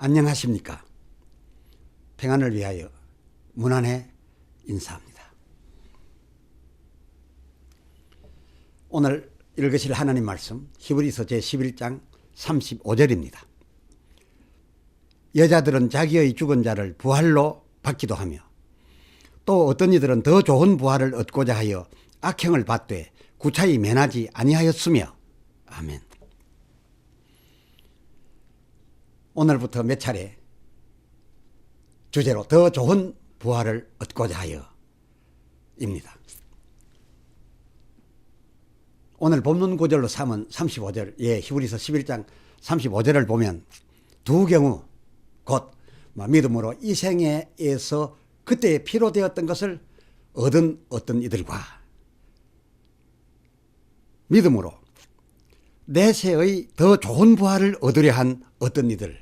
안녕하십니까. 평안을 위하여 문안에 인사합니다. 오늘 읽으실 하나님 말씀 히브리서 제11장 35절입니다. 여자들은 자기의 죽은 자를 부활로 받기도 하며 또 어떤 이들은 더 좋은 부활을 얻고자 하여 악행을 받되 구차히 면하지 아니하였으며. 아멘. 오늘부터 몇 차례 주제로 더 좋은 부활을 얻고자 하여 입니다. 오늘 본문 구절로 삼은 35절, 히브리서 11장 35절을 보면 두 경우 곧 믿음으로 이 생애에서 그때 피로되었던 것을 얻은 어떤 이들과 믿음으로 내세의 더 좋은 부활을 얻으려 한 어떤 이들,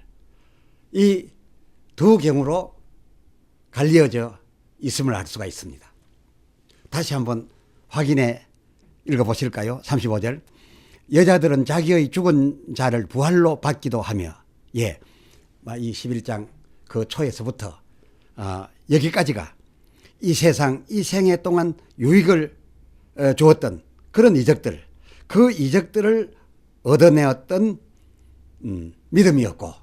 이 두 경우로 갈리어져 있음을 알 수가 있습니다. 다시 한번 확인해 읽어보실까요? 35절. 여자들은 자기의 죽은 자를 부활로 받기도 하며, 이 11장 그 초에서부터 여기까지가 이 세상, 이 생애 동안 유익을 주었던 그런 이적들, 그 이적들을 얻어내었던 믿음이었고,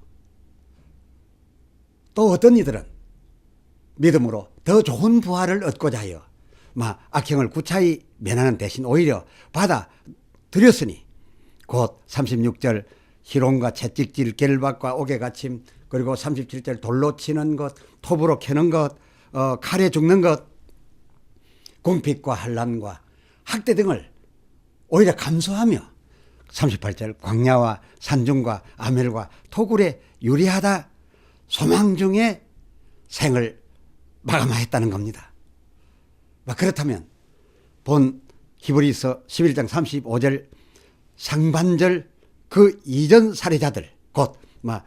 또 어떤 이들은 믿음으로 더 좋은 부활을 얻고자 하여 악행을 구차히 면하는 대신 오히려 받아들였으니 곧 36절 희롱과 채찍질, 결박과 옥에 갇힘, 그리고 37절 돌로 치는 것, 톱으로 캐는 것, 칼에 죽는 것, 궁핍과 환난과 학대 등을 오히려 감수하며 38절 광야와 산중과 아멜과 토굴에 유리하다 소망 중에 생을 마감하였다는 겁니다. 그렇다면 본 히브리서 11장 35절 상반절 그 이전 살해자들, 곧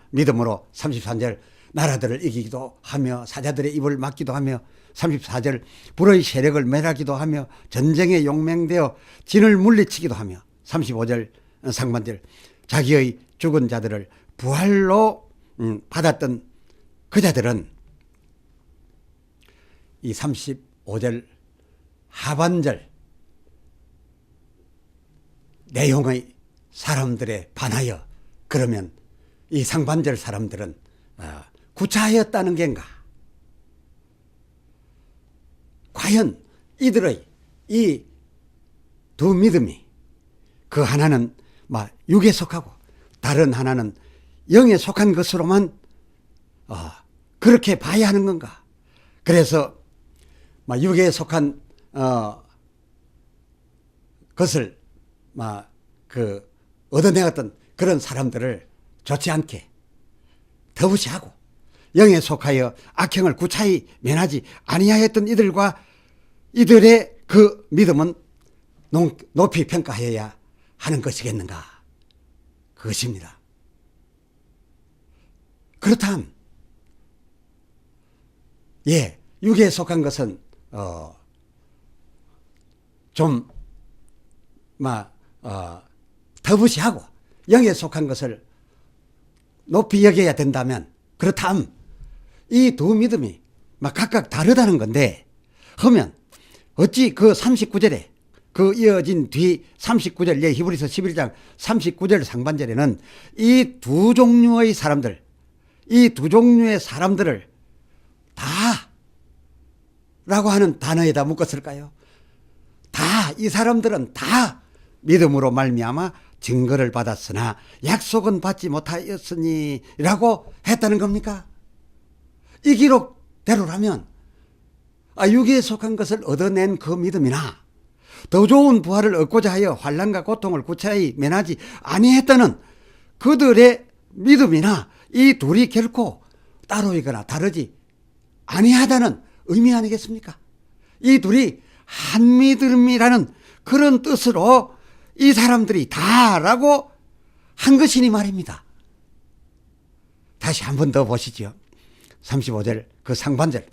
믿음으로 33절 나라들을 이기기도 하며 사자들의 입을 막기도 하며 34절 불의 세력을 멸하기도 하며 전쟁에 용맹되어 진을 물리치기도 하며 35절 상반절 자기의 죽은 자들을 부활로 받았던 그 자들은 이 35절 하반절 내용의 사람들에 반하여 그러면 이 상반절 사람들은 구차하였다는 겐가? 과연 이들의 이 두 믿음이 그 하나는 육에 속하고 다른 하나는 영에 속한 것으로만 그렇게 봐야 하는 건가? 그래서 육에 속한 것을 얻어내었던 그런 사람들을 좋지 않게 더부시하고 영에 속하여 악행을 구차히 면하지 아니하였던 이들과 이들의 그 믿음은 높이 평가해야 하는 것이겠는가? 그것입니다. 그렇다면 육에 속한 것은 좀 더부시하고 영에 속한 것을 높이 여겨야 된다면, 그렇다면 이 두 믿음이 각각 다르다는 건데, 하면 어찌 그 39절에 그 이어진 뒤 39절 히브리서 11장 39절 상반절에는 이 두 종류의 사람들, 이 두 종류의 사람들을 다 라고 하는 단어에다 묶었을까요? 이 사람들은 다 믿음으로 말미암아 증거를 받았으나 약속은 받지 못하였으니 라고 했다는 겁니까? 이 기록대로라면 육에 속한 것을 얻어낸 그 믿음이나 더 좋은 부활을 얻고자 하여 환난과 고통을 구차히 면하지 아니했다는 그들의 믿음이나 이 둘이 결코 따로이거나 다르지 아니하다는 의미 아니겠습니까? 이 둘이 한 믿음이라는 그런 뜻으로 이 사람들이 다라고 한 것이니 말입니다. 다시 한 번 더 보시죠. 35절 그 상반절.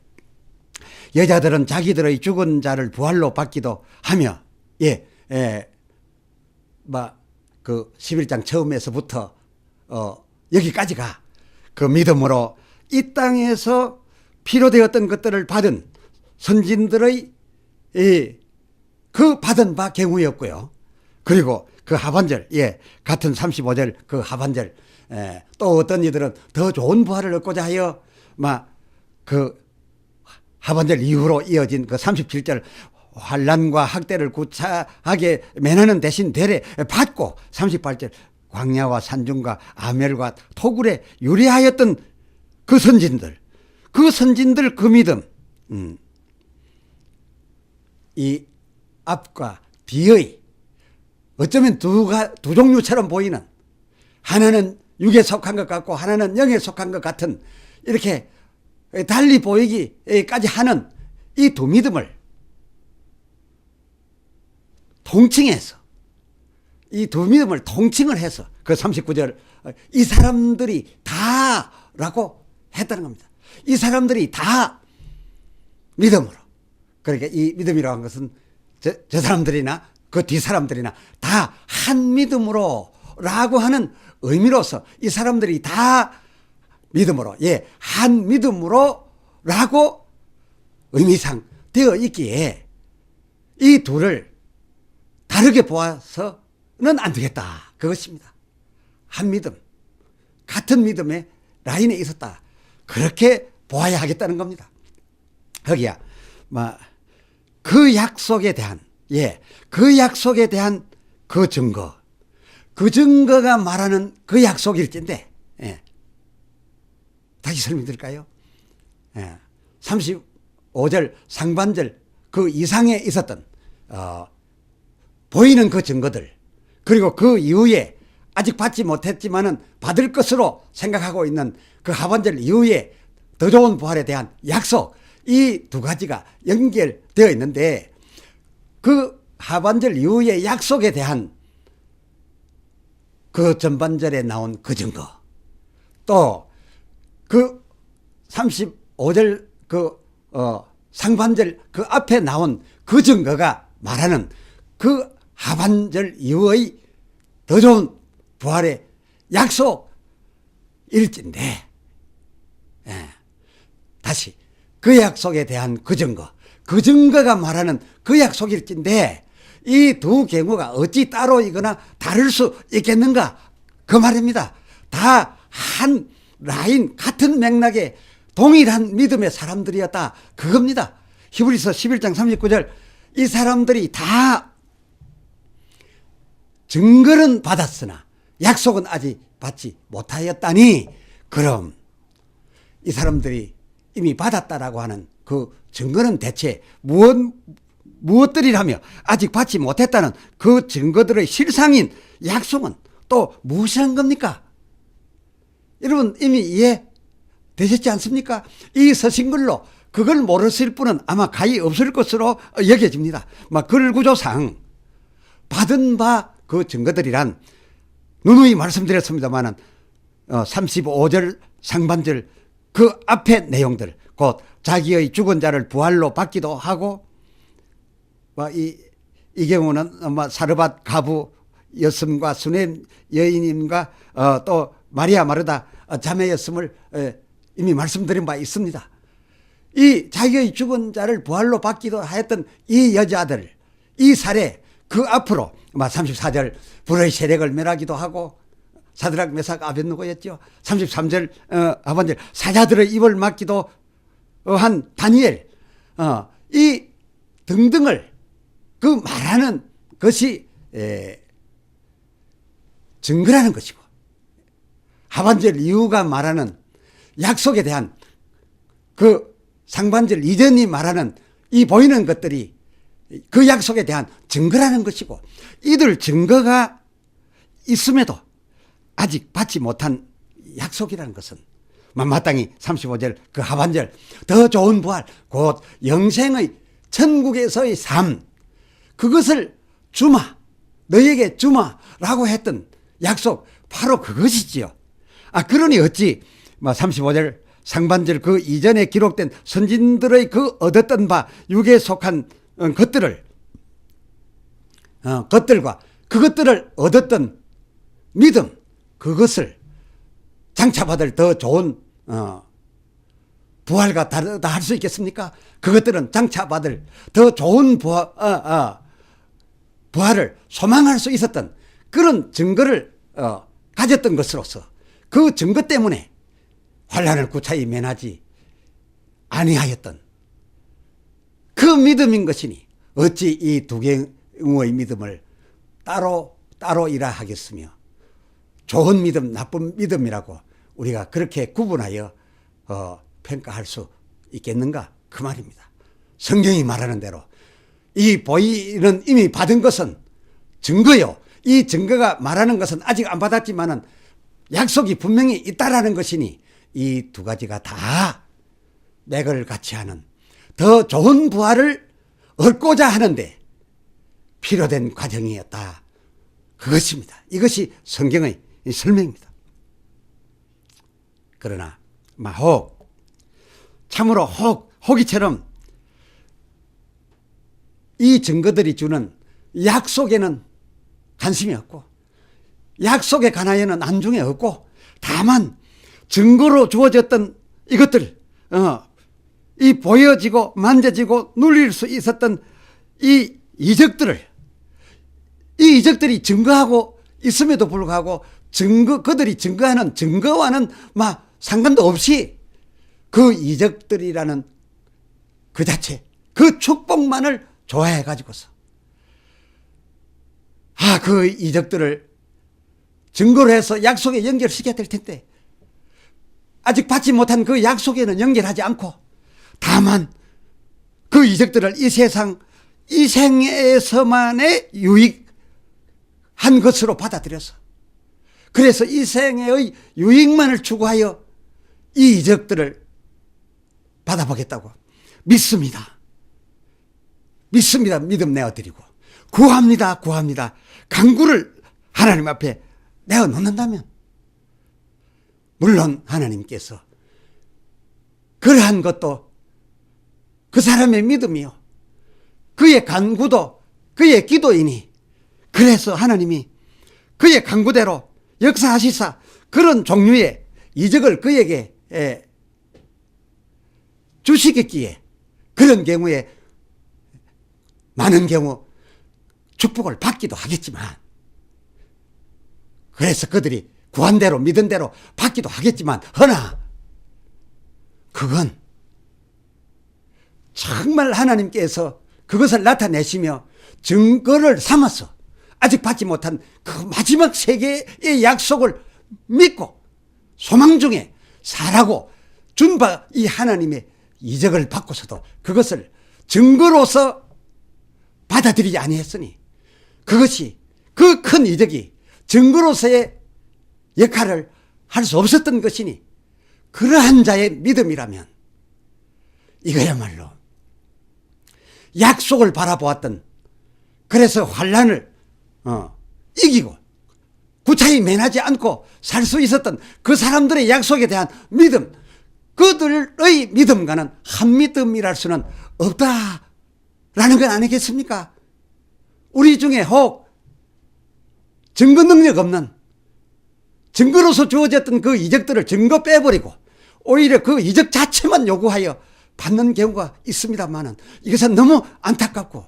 여자들은 자기들의 죽은 자를 부활로 받기도 하며, 그 11장 처음에서부터 여기까지가 그 믿음으로 이 땅에서 필요되었던 것들을 받은 선진들의 그 받은 바 경우였고요. 그리고 그 하반절, 같은 35절 그 하반절, 또 어떤 이들은 더 좋은 부활을 얻고자 하여 그 하반절 이후로 이어진 그 37절 환난과 학대를 구차하게 면하는 대신 되레 받고 38절 광야와 산중과 아멜과 토굴에 유리하였던 그 선진들 그 믿음, 이 앞과 뒤의 어쩌면 두 종류처럼 보이는, 하나는 육에 속한 것 같고 하나는 영에 속한 것 같은, 이렇게 달리 보이기까지 하는 이 두 믿음을 통칭해서, 이 두 믿음을 통칭을 해서 그 39절 이 사람들이 다라고 했다는 겁니다. 이 사람들이 다 믿음으로. 그러니까 이 믿음이라고 하는 것은 저 사람들이나 그 뒷사람들이나 다 한 믿음으로 라고 하는 의미로서 이 사람들이 다 믿음으로, 한 믿음으로 라고 의미상 되어 있기에 이 둘을 다르게 보아서는 안 되겠다. 그것입니다. 한 믿음, 같은 믿음의 라인에 있었다. 그렇게 보아야 하겠다는 겁니다. 거기야, 그 약속에 대한, 그 약속에 대한 그 증거가 말하는 그 약속일진데, 다시 설명드릴까요? 35절 상반절 그 이상에 있었던 보이는 그 증거들, 그리고 그 이후에 아직 받지 못했지만은 받을 것으로 생각하고 있는 그 하반절 이후에 더 좋은 부활에 대한 약속, 이 두 가지가 연결되어 있는데, 그 하반절 이후의 약속에 대한 그 전반절에 나온 그 증거, 또 그 35절 상반절 그 앞에 나온 그 증거가 말하는 그 하반절 이후의 더 좋은 부활의 약속일진데, 다시 그 약속에 대한 그 증거가 말하는 그 약속일진데, 이 두 경우가 어찌 따로이거나 다를 수 있겠는가, 그 말입니다. 다 한 라인, 같은 맥락의 동일한 믿음의 사람들이었다, 그겁니다. 히브리서 11장 39절 이 사람들이 다 증거는 받았으나 약속은 아직 받지 못하였다니, 그럼 이 사람들이 이미 받았다라고 하는 그 증거는 대체 무엇들이라며, 아직 받지 못했다는 그 증거들의 실상인 약속은 또 무엇이란 겁니까? 여러분 이미 이해되셨지 않습니까? 이 서신글로 그걸 모르실 분은 아마 가히 없을 것으로 여겨집니다. 글구조상 받은 바 그 증거들이란 누누이 말씀드렸습니다만은 35절 상반절 그 앞에 내용들, 곧 자기의 죽은 자를 부활로 받기도 하고, 이 경우는 사르밧 가부였음과 수넴 여인임과 또 마리아 마르다 자매였음을 이미 말씀드린 바 있습니다. 이 자기의 죽은 자를 부활로 받기도 하였던 이 여자들, 이 사례 그 앞으로 34절 불의 세력을 멸하기도 하고, 사드락 메삭 아벳느고였죠. 33절 하반절 사자들의 입을 막기도 한 다니엘, 이 등등을 그 말하는 것이 증거라는 것이고, 하반절 이후가 말하는 약속에 대한 그 상반절 이전이 말하는 이 보이는 것들이 그 약속에 대한 증거라는 것이고, 이들 증거가 있음에도 아직 받지 못한 약속이라는 것은 마땅히 35절 그 하반절 더 좋은 부활, 곧 영생의 천국에서의 삶, 그것을 주마, 너에게 주마라고 했던 약속, 바로 그것이지요. 그러니 어찌 35절 상반절 그 이전에 기록된 선진들의 그 얻었던 바 육에 속한 것들과 그것들을 얻었던 믿음, 그것을 장차받을 더 좋은 부활과 다르다 할 수 있겠습니까? 그것들은 장차받을 더 좋은 부활을 소망할 수 있었던 그런 증거를 가졌던 것으로서 그 증거 때문에 환난을 구차히 면하지 아니하였던 그 믿음인 것이니 어찌 이 두 경우의 믿음을 따로 이라 하겠으며 좋은 믿음, 나쁜 믿음이라고 우리가 그렇게 구분하여 평가할 수 있겠는가? 그 말입니다. 성경이 말하는 대로 이 보이는 이미 받은 것은 증거요. 이 증거가 말하는 것은 아직 안 받았지만은 약속이 분명히 있다라는 것이니 이 두 가지가 다 맥을 같이 하는 더 좋은 부활을 얻고자 하는데 필요된 과정이었다. 그것입니다. 이것이 성경의 설명입니다. 그러나 혹 참으로 혹이처럼 이 증거들이 주는 약속에는 관심이 없고 약속에 관하여는 안중에 없고 다만 증거로 주어졌던 이것들 이 보여지고 만져지고 눌릴 수 있었던 이 이적들이 증거하고 있음에도 불구하고 그들이 증거하는 증거와는 상관도 없이 그 이적들이라는 그 자체 그 축복만을 좋아해 가지고서 그 이적들을 증거로 해서 약속에 연결시켜야 될 텐데 아직 받지 못한 그 약속에는 연결하지 않고 다만 그 이적들을 이 생에서만의 유익한 것으로 받아들여서 그래서 이 생애의 유익만을 추구하여 이 이적들을 받아보겠다고 믿습니다. 믿음 내어드리고 구합니다. 간구를 하나님 앞에 내어놓는다면 물론 하나님께서 그러한 것도 그 사람의 믿음이요 그의 간구도 그의 기도이니 그래서 하나님이 그의 간구대로 역사하시사 그런 종류의 이적을 그에게 주시겠기에 그런 경우에 많은 경우 축복을 받기도 하겠지만 그래서 그들이 구한 대로 믿은 대로 받기도 하겠지만 허나 그건 정말 하나님께서 그것을 나타내시며 증거를 삼아서 아직 받지 못한 그 마지막 세계의 약속을 믿고 소망 중에 살아고 준 바 이 하나님의 이적을 받고서도 그것을 증거로서 받아들이지 아니했으니 그것이 그 큰 이적이 증거로서의 역할을 할 수 없었던 것이니 그러한 자의 믿음이라면 이거야말로 약속을 바라보았던 그래서 환난을 이기고 구차히 면하지 않고 살 수 있었던 그 사람들의 약속에 대한 믿음 그들의 믿음과는 한 믿음이랄 수는 없다라는 건 아니겠습니까? 우리 중에 혹 증거 능력 없는 증거로서 주어졌던 그 이적들을 증거 빼버리고 오히려 그 이적 자체만 요구하여 받는 경우가 있습니다만은 이것은 너무 안타깝고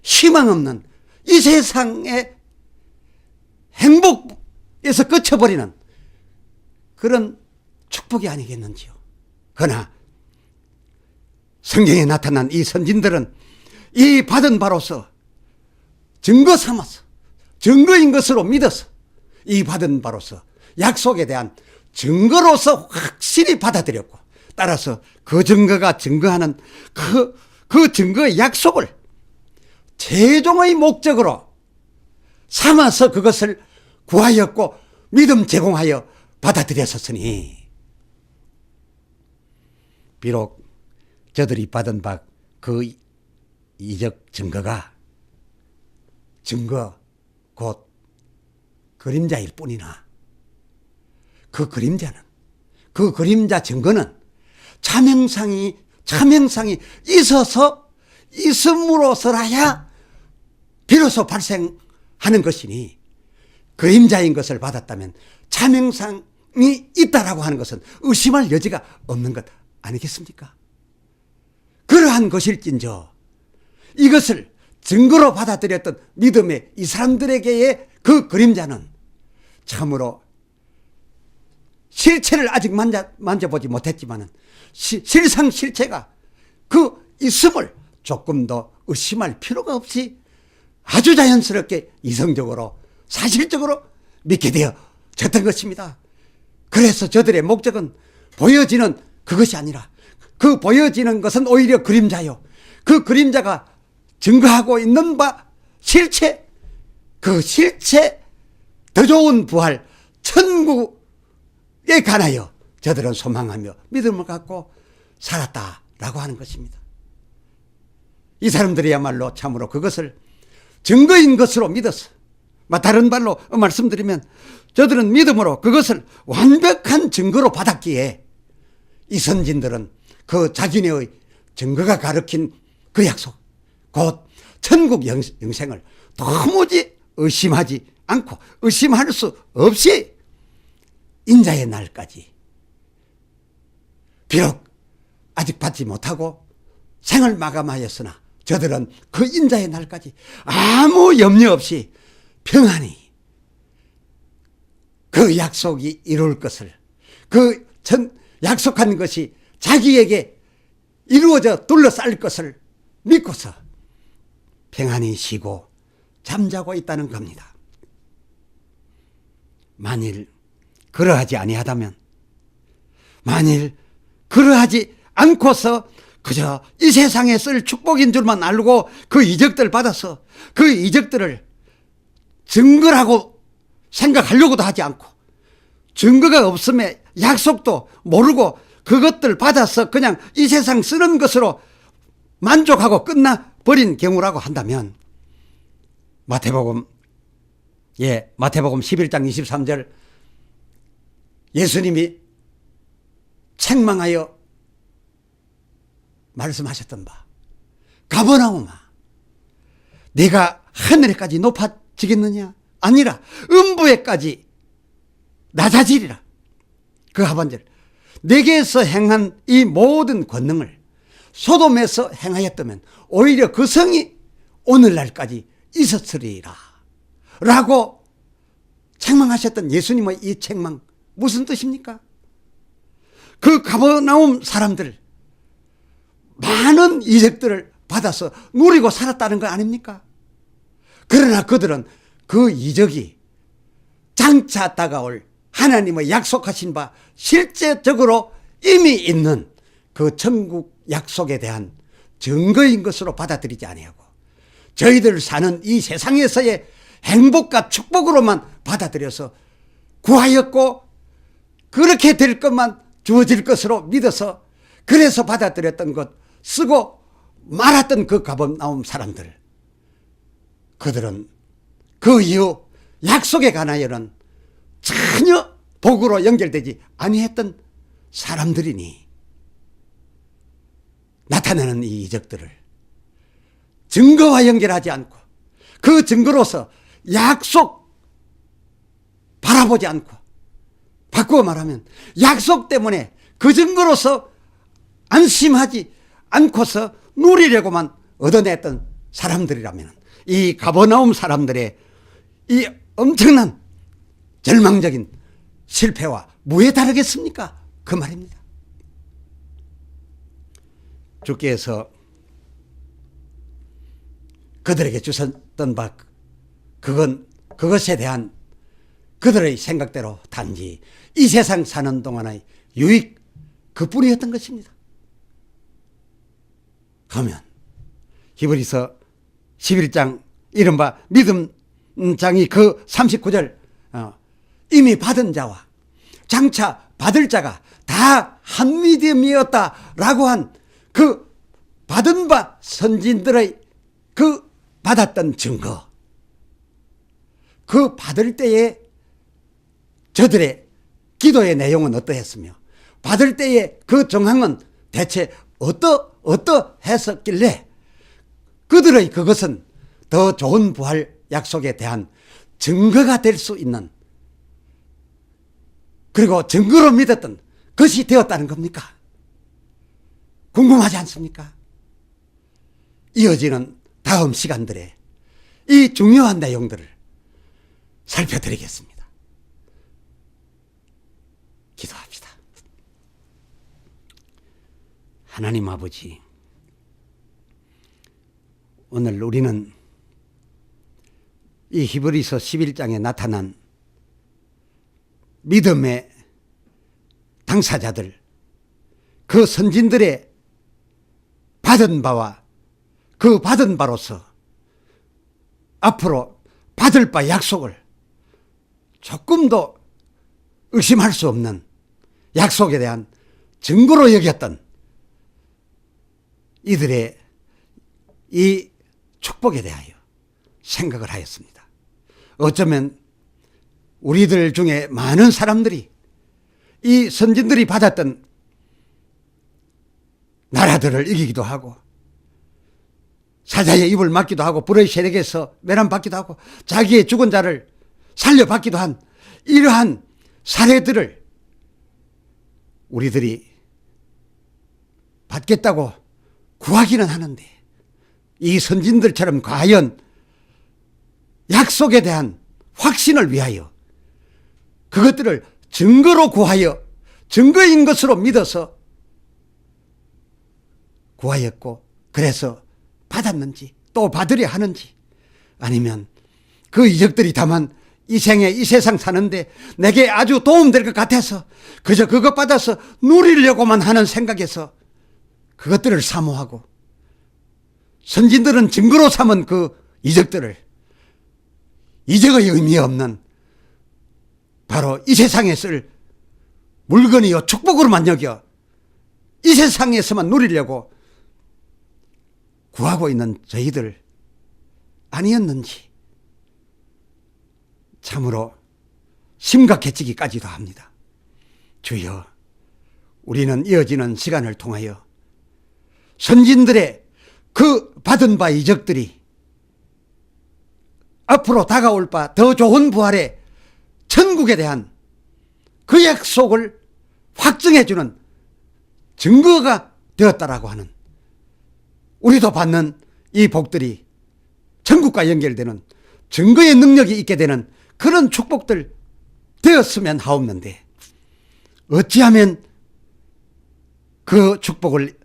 희망 없는 이 세상의 행복에서 그쳐버리는 그런 축복이 아니겠는지요. 그러나 성경에 나타난 이 선진들은 이 받은 바로서 증거 삼아서 증거인 것으로 믿어서 이 받은 바로서 약속에 대한 증거로서 확실히 받아들였고 따라서 그 증거가 증거하는 그 증거의 약속을 최종의 목적으로 삼아서 그것을 구하였고 믿음 제공하여 받아들였었으니 비록 저들이 받은 바 그 이적 증거가 증거 곧 그림자일 뿐이나 그 그림자는 그 그림자 증거는 차명상이 있음으로서라야 비로소 발생하는 것이니 그림자인 것을 받았다면 차명상 있다라고 하는 것은 의심할 여지가 없는 것 아니겠습니까? 그러한 것일진저 이것을 증거로 받아들였던 믿음의 이 사람들에게의 그 그림자는 참으로 실체를 아직 만져보지 못했지만 실상 실체가 그 있음을 조금 더 의심할 필요가 없이 아주 자연스럽게 이성적으로 사실적으로 믿게 되어졌던 것입니다. 그래서 저들의 목적은 보여지는 그것이 아니라 그 보여지는 것은 오히려 그림자요. 그 그림자가 증거하고 있는 바 실체, 그 실체 더 좋은 부활 천국에 관하여 저들은 소망하며 믿음을 갖고 살았다라고 하는 것입니다. 이 사람들이야말로 참으로 그것을 증거인 것으로 믿었어. 다른 말로 말씀드리면 저들은 믿음으로 그것을 완벽한 증거로 받았기에 이 선진들은 그 자기네의 증거가 가르친 그 약속 곧 천국 영생을 도무지 의심하지 않고 의심할 수 없이 인자의 날까지 비록 아직 받지 못하고 생을 마감하였으나 저들은 그 인자의 날까지 아무 염려 없이 평안히 그 약속이 이룰 것을 그 약속한 것이 자기에게 이루어져 둘러쌀 것을 믿고서 평안히 쉬고 잠자고 있다는 겁니다. 만일 그러하지 아니하다면 만일 그러하지 않고서 그저 이 세상에 쓸 축복인 줄만 알고 그 이적들 받아서 그 이적들을 증거라고 생각하려고도 하지 않고 증거가 없음에 약속도 모르고 그것들 받아서 그냥 이 세상 쓰는 것으로 만족하고 끝나버린 경우라고 한다면 마태복음 11장 23절 예수님이 책망하여 말씀하셨던 바 가버나움아 네가 하늘에까지 높아지겠느냐? 아니라 음부에까지 낮아지리라. 그 하반절 내게서 행한 이 모든 권능을 소돔에서 행하였다면 오히려 그 성이 오늘날까지 있었으리라 라고 책망하셨던 예수님의 이 책망 무슨 뜻입니까? 그 가버나움 사람들 많은 이적들을 받아서 누리고 살았다는 거 아닙니까? 그러나 그들은 그 이적이 장차 다가올 하나님의 약속하신 바 실제적으로 이미 있는 그 천국 약속에 대한 증거인 것으로 받아들이지 아니하고 저희들 사는 이 세상에서의 행복과 축복으로만 받아들여서 구하였고 그렇게 될 것만 주어질 것으로 믿어서 그래서 받아들였던 것 쓰고 말았던 그 가버나움 사람들 그들은 그 이후 약속에 관하여는 전혀 복으로 연결되지 아니했던 사람들이니 나타나는 이 이적들을 증거와 연결하지 않고 그 증거로서 약속 바라보지 않고 바꾸어 말하면 약속 때문에 그 증거로서 안심하지 않고서 누리려고만 얻어냈던 사람들이라면 이 가버나움 사람들의 이 엄청난 절망적인 실패와 무에 다르겠습니까? 그 말입니다. 주께서 그들에게 주셨던 바 그것에 대한 그들의 생각대로 단지 이 세상 사는 동안의 유익 그뿐이었던 것입니다. 그러면 히브리서 11장 이른바 믿음장이 그 39절 이미 받은 자와 장차 받을 자가 다 한 믿음이었다라고 한 그 받은 바 선진들의 그 받았던 증거 그 받을 때에 저들의 기도의 내용은 어떠했으며 받을 때의 그 정황은 대체 어떠했었길래 그들의 그것은 더 좋은 부활 약속에 대한 증거가 될 수 있는 그리고 증거로 믿었던 것이 되었다는 겁니까? 궁금하지 않습니까? 이어지는 다음 시간들에 이 중요한 내용들을 살펴드리겠습니다. 기도합시다. 하나님 아버지, 오늘 우리는 이 히브리서 11장에 나타난 믿음의 당사자들, 그 선진들의 받은 바와 그 받은 바로서 앞으로 받을 바 약속을 조금도 의심할 수 없는 약속에 대한 증거로 여겼던 이들의 이 축복에 대하여 생각을 하였습니다. 어쩌면 우리들 중에 많은 사람들이 이 선진들이 받았던 나라들을 이기기도 하고 사자의 입을 막기도 하고 불의 세력에서 멸함받기도 하고 자기의 죽은 자를 살려받기도 한 이러한 사례들을 우리들이 받겠다고 구하기는 하는데 이 선진들처럼 과연 약속에 대한 확신을 위하여 그것들을 증거로 구하여 증거인 것으로 믿어서 구하였고 그래서 받았는지 또 받으려 하는지, 아니면 그 이적들이 다만 이 생에 이 세상 사는데 내게 아주 도움될 것 같아서 그저 그것 받아서 누리려고만 하는 생각에서 그것들을 사모하고, 선진들은 증거로 삼은 그 이적들을 이적의 의미 없는 바로 이 세상에 쓸 물건이요 축복으로만 여겨 이 세상에서만 누리려고 구하고 있는 저희들 아니었는지 참으로 심각해지기까지도 합니다. 주여, 우리는 이어지는 시간을 통하여 선진들의 그 받은 바 이적들이 앞으로 다가올 바 더 좋은 부활의 천국에 대한 그 약속을 확증해주는 증거가 되었다라고 하는, 우리도 받는 이 복들이 천국과 연결되는 증거의 능력이 있게 되는 그런 축복들 되었으면 하옵는데 어찌하면 그 축복을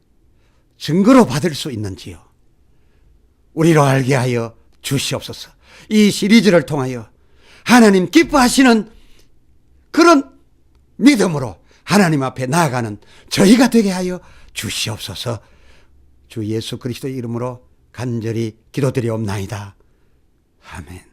증거로 받을 수 있는지요. 우리로 알게 하여 주시옵소서. 이 시리즈를 통하여 하나님 기뻐하시는 그런 믿음으로 하나님 앞에 나아가는 저희가 되게 하여 주시옵소서. 주 예수 그리스도의 이름으로 간절히 기도드리옵나이다. 아멘.